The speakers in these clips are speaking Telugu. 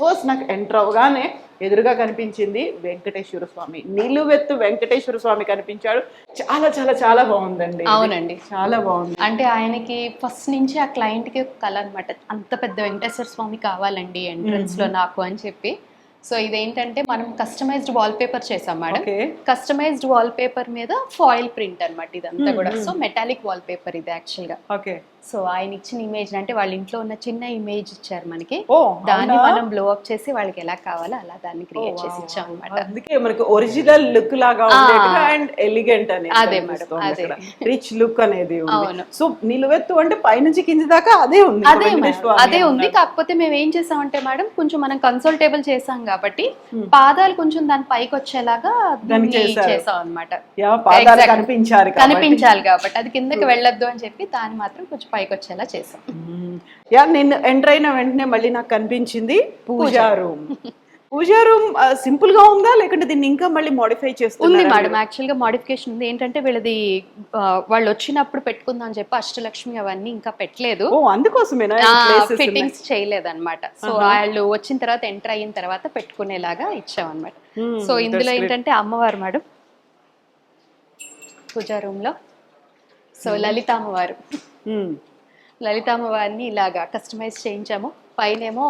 ఫస్ట్ నాకు ఎంటర్ అవగానే ఎదురుగా కనిపించింది వెంకటేశ్వర స్వామి, నిలువెత్తు వెంకటేశ్వర స్వామి కనిపించాడు. చాలా చాలా చాలా బాగుందండి. అవునండి, చాలా బాగుంది. అంటే ఆయనకి ఫస్ట్ నుంచి ఆ క్లయింట్ కి ఒక కళ అనమాట, అంత పెద్ద వెంకటేశ్వర స్వామి కావాలండి ఎంట్రన్స్ లో నాకు అని చెప్పి. సో ఇదేంటంటే మనం కస్టమైజ్డ్ వాల్ పేపర్ చేసాం మేడం. కస్టమైజ్డ్ వాల్ పేపర్ మీద ఫాయిల్ ప్రింట్ అన్నమాట ఇదంతా కూడా. సో మెటాలిక్ వాల్ పేపర్ ఇది యాక్చువల్ గా. ఓకే. సో ఆయన ఇచ్చిన ఇమేజ్ అంటే వాళ్ళ ఇంట్లో ఉన్న చిన్న ఇమేజ్ ఇచ్చారు మనకి, ఓ, దాన్ని మనం బ్లో అప్ చేసి వాళ్ళకి ఎలా కావాలో అలా దాన్ని క్రియేట్ చేసి ఇచ్చాం అన్నమాట. అందుకే మనకి ఒరిజినల్ లుక్ లాగా ఉండేట్టుగా అండ్ ఎలిగెంట్ అనేది అదే మేడం, అదే రిచ్ లుక్ అనేది ఉంది. అవును. సో నిలువెత్తు అంటే పైనుంచి కింది దాకా అదే ఉంది. అదే ఉంది. కాకపోతే మేము ఏం చేసామంటే మేడం, కొంచెం మనం కన్సల్టేబుల్ చేసాం కాబట్టి పాదాలు కొంచెం దాని పైకి వచ్చేలాగా చేసాం అనమాట. కనిపించాలి కాబట్టి అది కిందకి వెళ్ళొద్దు అని చెప్పి దాన్ని మాత్రం కొంచెం పైకి వచ్చేలా చేసాం. నేను ఎంటర్ అయిన వెంటనే మళ్ళీ నాకు కనిపించింది పూజా రూమ్. పూజా రూమ్ సింపుల్ గా ఉందా లేకుంటే దీన్ని ఇంకా మళ్ళీ మోడిఫై చేస్తుంది? ఉంది మేడం, యాక్చువల్ గా మోడిఫికేషన్ ఉంది. ఏంటంటే వీళ్ళది వాళ్ళు వచ్చినప్పుడు పెట్టుకుందాం అని చెప్పి అష్టలక్ష్మి అవన్నీ ఇంకా పెట్టలేదు, అందుకోసమేనా ఫిట్టింగ్స్ చేయలేదు అనమాట. సో వాళ్ళు వచ్చిన తర్వాత ఎంటర్ అయిన తర్వాత పెట్టుకునేలాగా ఇచ్చాం అనమాట. సో ఇందులో ఏంటంటే అమ్మవారు మేడం పూజా రూమ్ లో. సో లలిత అమ్మవారిని ఇలాగా కస్టమైజ్ చేయించాము. పైనేమో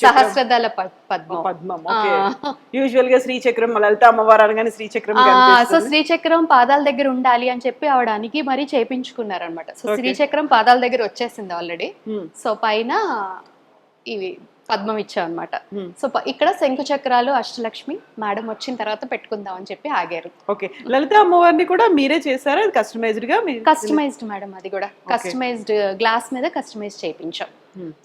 సహస్రదళ పద్మం. యూజువల్ గా శ్రీచక్రం, లలిత అమ్మవారు అనగానే శ్రీచక్రం. సో శ్రీచక్రం పాదాల దగ్గర ఉండాలి అని చెప్పి ఆవిడానికి మరి చేపించుకున్నారు అనమాట. సో శ్రీచక్రం పాదాల దగ్గర వచ్చేసింది ఆల్రెడీ. సో పైన ఇవి పద్మం ఇచ్చాం అనమాట. సో ఇక్కడ శంకు చక్రాలు అష్టలక్ష్మి మేడం వచ్చిన తర్వాత పెట్టుకుందాం అని చెప్పి ఆగారు. ఓకే. లలిత అమ్మవారిని కూడా మీరే చేశారా? కస్టమైజ్డ్ గా? కస్టమైజ్డ్ మేడం, అది కూడా కస్టమైజ్డ్ గ్లాస్ మీద కస్టమైజ్ చేయించాం.